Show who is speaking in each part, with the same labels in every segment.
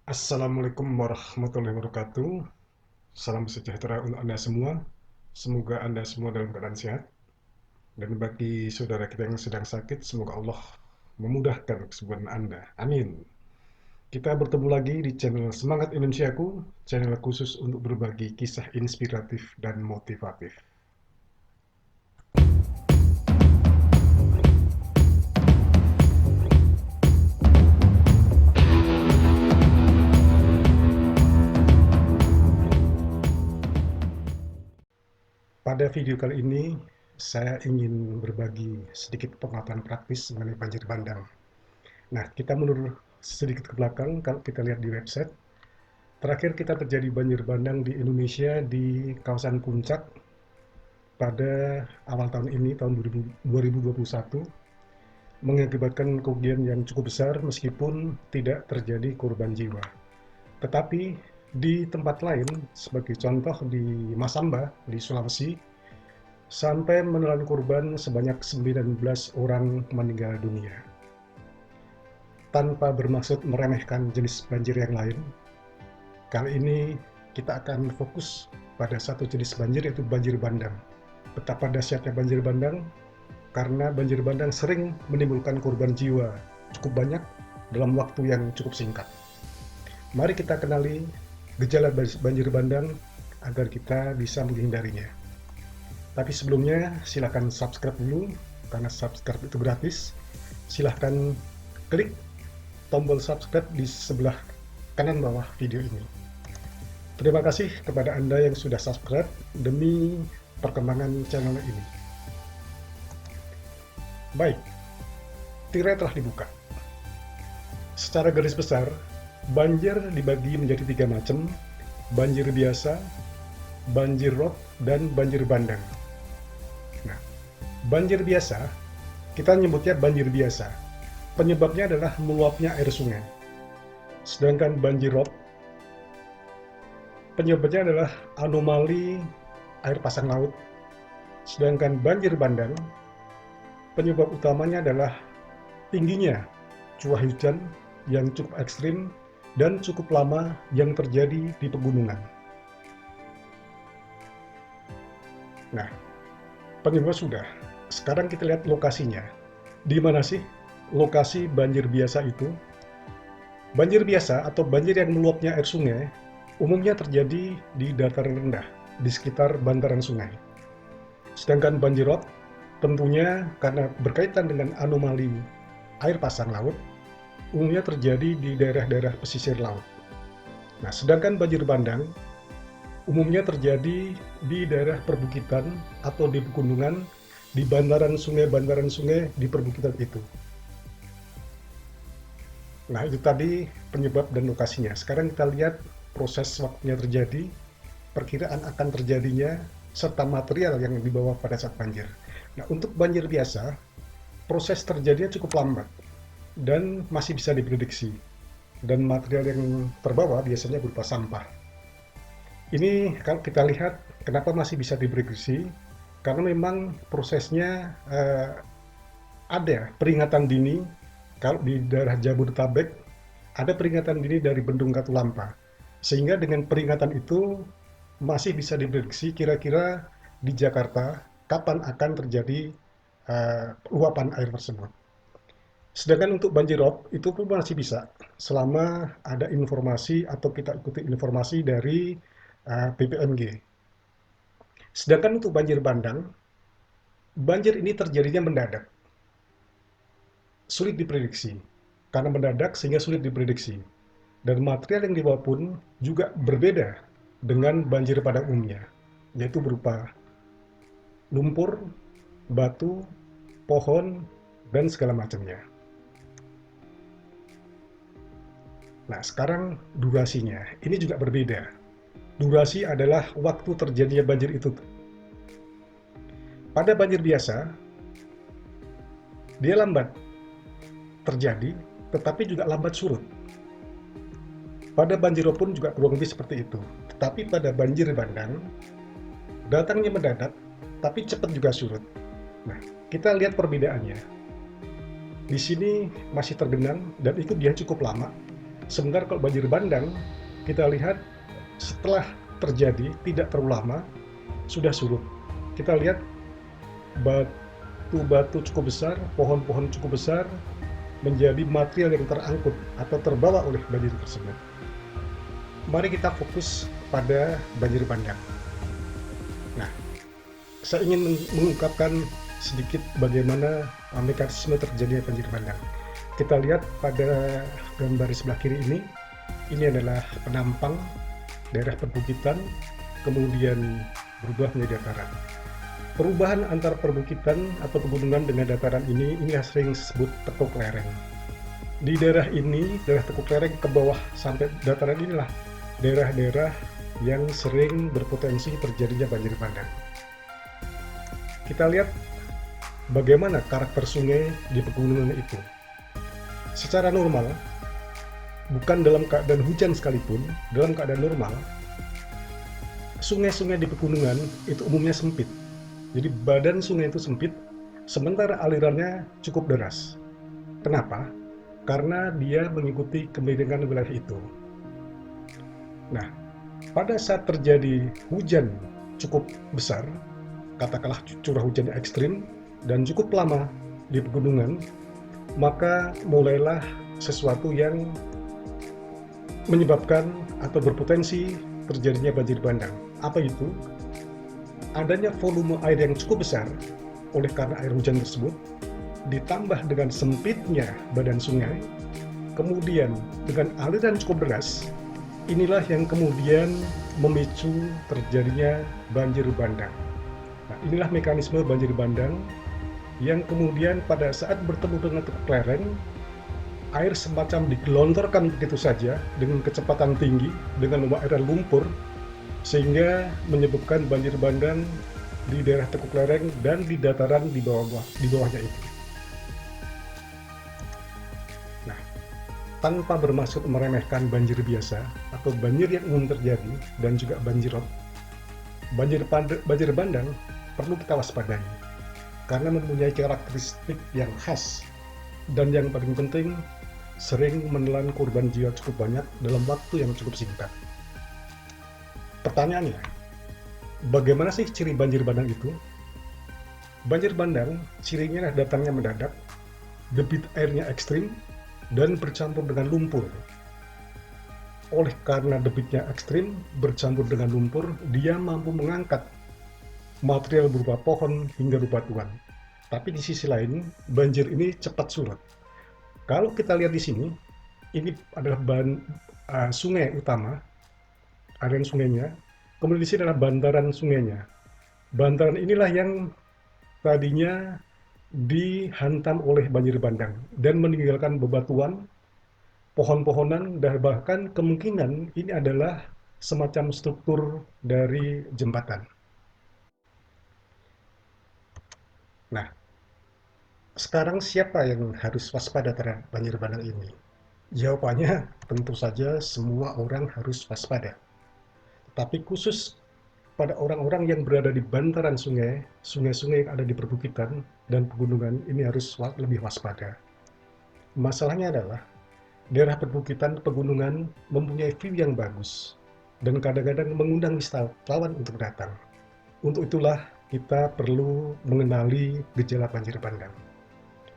Speaker 1: Assalamualaikum warahmatullahi wabarakatuh. Salam sejahtera untuk Anda semua. Semoga Anda semua dalam keadaan sehat. Dan bagi saudara kita yang sedang sakit, semoga Allah memudahkan kesembuhan Anda. Amin. Kita bertemu lagi di channel Semangat Indonesiaku, channel khusus untuk berbagi kisah inspiratif dan motivatif. Pada video kali ini, saya ingin berbagi sedikit pengetahuan praktis mengenai banjir bandang. Nah, kita mundur sedikit ke belakang, kalau kita lihat di website, terakhir kita terjadi banjir bandang di Indonesia di kawasan Puncak pada awal tahun ini, tahun 2021, mengakibatkan kerugian yang cukup besar meskipun tidak terjadi korban jiwa. Tetapi di tempat lain, sebagai contoh di Masamba, di Sulawesi, sampai menelan korban sebanyak 19 orang meninggal dunia. Tanpa bermaksud meremehkan jenis banjir yang lain, kali ini kita akan fokus pada satu jenis banjir, yaitu banjir bandang. Betapa dahsyatnya banjir bandang, karena banjir bandang sering menimbulkan korban jiwa cukup banyak dalam waktu yang cukup singkat. Mari kita kenali gejala banjir bandang agar kita bisa menghindarinya. Tapi sebelumnya, silakan subscribe dulu, karena subscribe itu gratis. Silahkan klik tombol subscribe di sebelah kanan bawah video ini. Terima kasih kepada Anda yang sudah subscribe demi perkembangan channel ini. Baik, tirai telah dibuka. Secara garis besar, banjir dibagi menjadi 3 macam: banjir biasa, banjir rob, dan banjir bandang. Nah, banjir biasa, kita nyebutnya banjir biasa. Penyebabnya adalah meluapnya air sungai. Sedangkan banjir rob, penyebabnya adalah anomali air pasang laut. Sedangkan banjir bandang, penyebab utamanya adalah tingginya curah hujan yang cukup ekstrim dan cukup lama yang terjadi di pegunungan. Nah, penyebab sudah. Sekarang kita lihat lokasinya. Di mana sih lokasi banjir biasa itu? Banjir biasa atau banjir yang meluapnya air sungai umumnya terjadi di dataran rendah, di sekitar bantaran sungai. Sedangkan banjir rob tentunya karena berkaitan dengan anomali air pasang laut, umumnya terjadi di daerah-daerah pesisir laut. Nah, sedangkan banjir bandang umumnya terjadi di daerah perbukitan atau di pegunungan, di bantaran sungai di perbukitan itu. Nah, itu tadi penyebab dan lokasinya. Sekarang kita lihat proses waktunya terjadi, perkiraan akan terjadinya, serta material yang dibawa pada saat banjir. Nah, untuk banjir biasa, proses terjadinya cukup lambat dan masih bisa diprediksi. Dan material yang terbawa biasanya berupa sampah. Ini kalau kita lihat kenapa masih bisa diprediksi, karena memang prosesnya ada peringatan dini. Kalau di daerah Jabodetabek, ada peringatan dini dari Bendung Katulampa. Sehingga dengan peringatan itu masih bisa diprediksi kira-kira di Jakarta kapan akan terjadi luapan air tersebut. Sedangkan untuk banjir rob, itu pun masih bisa selama ada informasi atau kita ikuti informasi dari BPMG. Sedangkan untuk banjir bandang, banjir ini terjadinya mendadak. Sulit diprediksi, karena mendadak sehingga sulit diprediksi. Dan material yang dibawa pun juga berbeda dengan banjir pada umumnya, yaitu berupa lumpur, batu, pohon, dan segala macamnya. Nah, sekarang durasinya, ini juga berbeda. Durasi adalah waktu terjadinya banjir itu. Pada banjir biasa, dia lambat terjadi, tetapi juga lambat surut. Pada banjir rob pun juga kurang lebih seperti itu. Tetapi pada banjir bandang, datangnya mendadak, tapi cepat juga surut. Nah, kita lihat perbedaannya. Di sini masih tergenang dan itu dia cukup lama. Sementara kalau banjir bandang, kita lihat setelah terjadi tidak terlalu lama sudah surut. Kita lihat batu-batu cukup besar, pohon-pohon cukup besar menjadi material yang terangkut atau terbawa oleh banjir tersebut. Mari kita fokus pada banjir bandang. Nah, saya ingin mengungkapkan sedikit bagaimana mekanisme terjadinya banjir bandang. Kita lihat pada gambar di sebelah kiri ini adalah penampang daerah perbukitan, kemudian berubah menjadi dataran. Perubahan antara perbukitan atau pegunungan dengan dataran ini sering disebut tekuk lereng. Di daerah ini, daerah tekuk lereng ke bawah sampai dataran inilah daerah-daerah yang sering berpotensi terjadinya banjir bandang. Kita lihat bagaimana karakter sungai di pegunungan itu. Secara normal, bukan dalam keadaan hujan sekalipun, dalam keadaan normal, sungai-sungai di pegunungan itu umumnya sempit. Jadi badan sungai itu sempit, sementara alirannya cukup deras. Kenapa? Karena dia mengikuti kemiringan wilayah itu. Nah, pada saat terjadi hujan cukup besar, katakanlah curah hujannya ekstrim dan cukup lama di pegunungan, maka mulailah sesuatu yang menyebabkan atau berpotensi terjadinya banjir bandang. Apa itu? Adanya volume air yang cukup besar oleh karena air hujan tersebut, ditambah dengan sempitnya badan sungai, kemudian dengan aliran cukup deras, inilah yang kemudian memicu terjadinya banjir bandang. Nah, inilah mekanisme banjir bandang yang kemudian pada saat bertemu dengan tekuk lereng, air semacam digelontorkan begitu saja dengan kecepatan tinggi, dengan membawa air lumpur, sehingga menyebabkan banjir bandang di daerah tekuk lereng dan di dataran di bawahnya itu. Nah, tanpa bermaksud meremehkan banjir biasa atau banjir yang umum terjadi dan juga banjir rob, banjir bandang perlu kita waspadai karena mempunyai karakteristik yang khas dan yang paling penting sering menelan korban jiwa cukup banyak dalam waktu yang cukup singkat. Pertanyaannya, bagaimana sih ciri banjir bandang itu? Banjir bandang cirinya adalah datangnya mendadak, debit airnya ekstrim, dan bercampur dengan lumpur. Oleh karena debitnya ekstrim, bercampur dengan lumpur, dia mampu mengangkat material berupa pohon hingga bebatuan. Tapi di sisi lain, banjir ini cepat surut. Kalau kita lihat di sini, ini adalah sungai utama, aliran sungainya, kemudian di sini adalah bantaran sungainya. Bantaran inilah yang tadinya dihantam oleh banjir bandang dan meninggalkan bebatuan, pohon-pohonan, dan bahkan kemungkinan ini adalah semacam struktur dari jembatan. Nah, sekarang siapa yang harus waspada terhadap banjir bandang ini? Jawabannya tentu saja semua orang harus waspada. Tapi khusus pada orang-orang yang berada di bantaran sungai-sungai yang ada di perbukitan dan pegunungan ini harus lebih waspada. Masalahnya adalah daerah perbukitan pegunungan mempunyai view yang bagus dan kadang-kadang mengundang wisatawan untuk datang. Untuk itulah kita perlu mengenali gejala banjir bandang.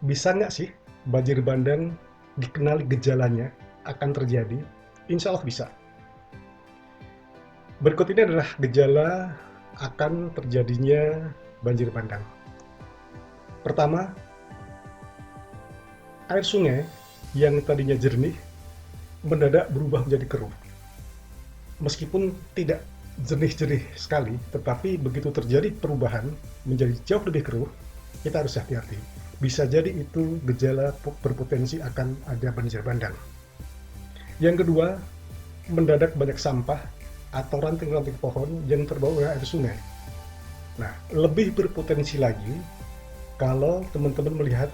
Speaker 1: Bisa nggak sih banjir bandang dikenali gejalanya akan terjadi? Insya Allah bisa. Berikut ini adalah gejala akan terjadinya banjir bandang. Pertama, air sungai yang tadinya jernih mendadak berubah menjadi keruh. Meskipun tidak jernih-jernih sekali, tetapi begitu terjadi perubahan menjadi jauh lebih keruh, kita harus hati-hati. Bisa jadi itu gejala berpotensi akan ada banjir bandang. Yang kedua, mendadak banyak sampah atau ranting-ranting pohon yang terbawa oleh air sungai. Nah, lebih berpotensi lagi kalau teman-teman melihat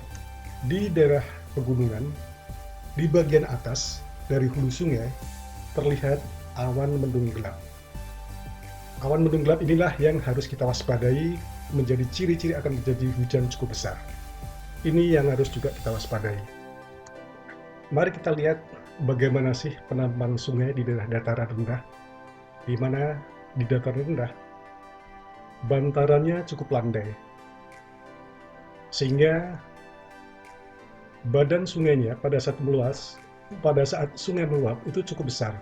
Speaker 1: di daerah pegunungan, di bagian atas dari hulu sungai terlihat awan mendung gelap. Awan mendung gelap inilah yang harus kita waspadai, menjadi ciri-ciri akan terjadi hujan cukup besar. Ini yang harus juga kita waspadai. Mari kita lihat bagaimana sih penampang sungai di daerah dataran rendah, di mana di dataran rendah bantarannya cukup landai, sehingga badan sungainya pada saat sungai meluap itu cukup besar,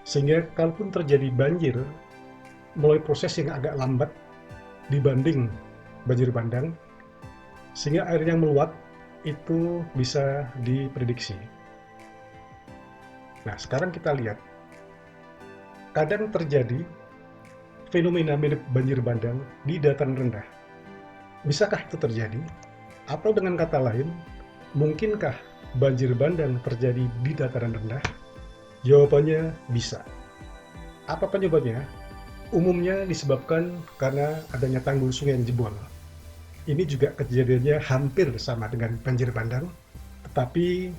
Speaker 1: sehingga kalaupun terjadi banjir melalui proses yang agak lambat dibanding banjir bandang, sehingga air yang meluap itu bisa diprediksi. Nah, sekarang kita lihat, kadang terjadi fenomena mirip banjir bandang di dataran rendah. Bisakah itu terjadi? Atau dengan kata lain, mungkinkah banjir bandang terjadi di dataran rendah? Jawabannya bisa. Apa penyebabnya? Umumnya disebabkan karena adanya tanggul sungai yang jebol. Ini juga kejadiannya hampir sama dengan banjir bandang, tetapi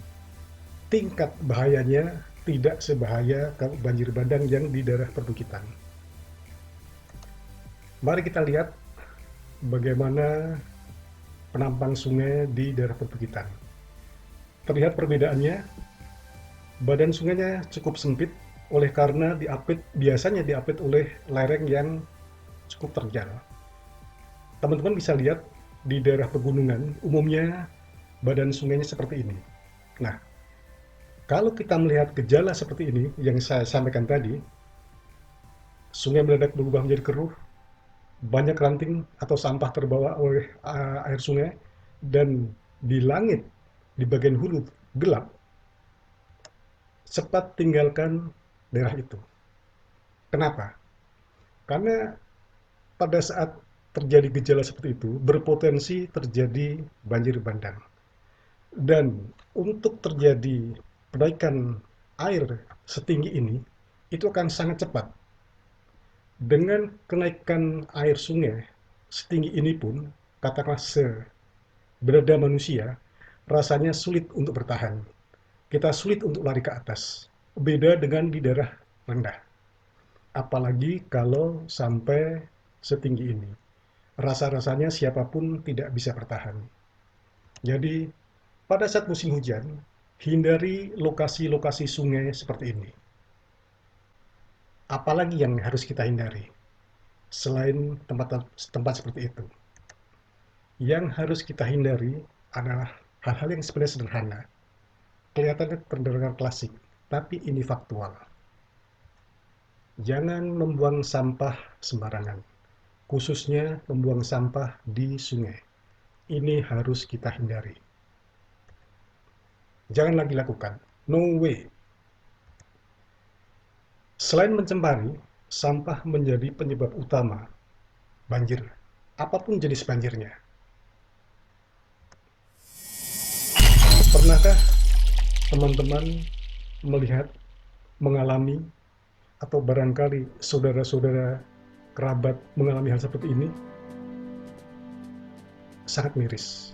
Speaker 1: tingkat bahayanya tidak sebahaya kalau banjir bandang yang di daerah perbukitan. Mari kita lihat bagaimana penampang sungai di daerah perbukitan. Terlihat perbedaannya, badan sungainya cukup sempit oleh karena biasanya diapit oleh lereng yang cukup terjal. Teman-teman bisa lihat di daerah pegunungan, umumnya badan sungainya seperti ini. Nah, kalau kita melihat gejala seperti ini yang saya sampaikan tadi, sungai mendadak berubah menjadi keruh, banyak ranting atau sampah terbawa oleh air sungai, dan di langit, di bagian hulu gelap, cepat tinggalkan daerah itu. Kenapa? Karena pada saat terjadi gejala seperti itu, berpotensi terjadi banjir bandang. Dan untuk terjadi penaikan air setinggi ini, itu akan sangat cepat. Dengan kenaikan air sungai setinggi ini pun, katakanlah seberada manusia, rasanya sulit untuk bertahan. Kita sulit untuk lari ke atas. Beda dengan di daerah rendah. Apalagi kalau sampai setinggi ini. Rasa-rasanya siapapun tidak bisa bertahan. Jadi, pada saat musim hujan, hindari lokasi-lokasi sungai seperti ini. Apalagi yang harus kita hindari selain tempat seperti itu? Yang harus kita hindari adalah hal-hal yang sebenarnya sederhana. Kelihatannya terdengar klasik, tapi ini faktual. Jangan membuang sampah sembarangan, khususnya membuang sampah di sungai. Ini harus kita hindari. Jangan lagi lakukan. No way. Selain mencemari, sampah menjadi penyebab utama banjir, apapun jenis banjirnya. Pernahkah teman-teman melihat, mengalami, atau barangkali saudara-saudara kerabat mengalami hal seperti ini? Sangat miris.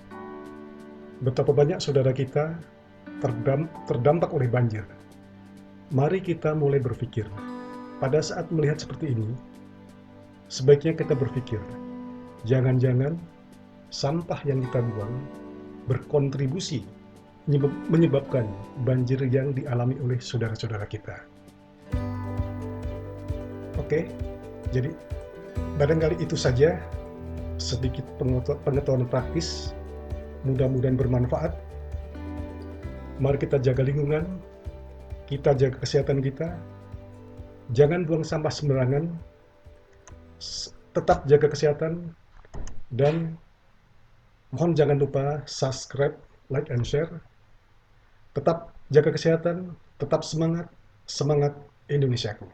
Speaker 1: Betapa banyak saudara kita terdampak oleh banjir. Mari kita mulai berpikir. Pada saat melihat seperti ini, sebaiknya kita berpikir, jangan-jangan sampah yang kita buang berkontribusi menyebabkan banjir yang dialami oleh saudara-saudara kita. Oke, jadi barangkali itu saja sedikit pengetahuan praktis, mudah-mudahan bermanfaat. Mari kita jaga lingkungan, kita jaga kesehatan kita, jangan buang sampah sembarangan, tetap jaga kesehatan, dan mohon jangan lupa subscribe, like, and share. Tetap jaga kesehatan, tetap semangat, semangat Indonesiaku.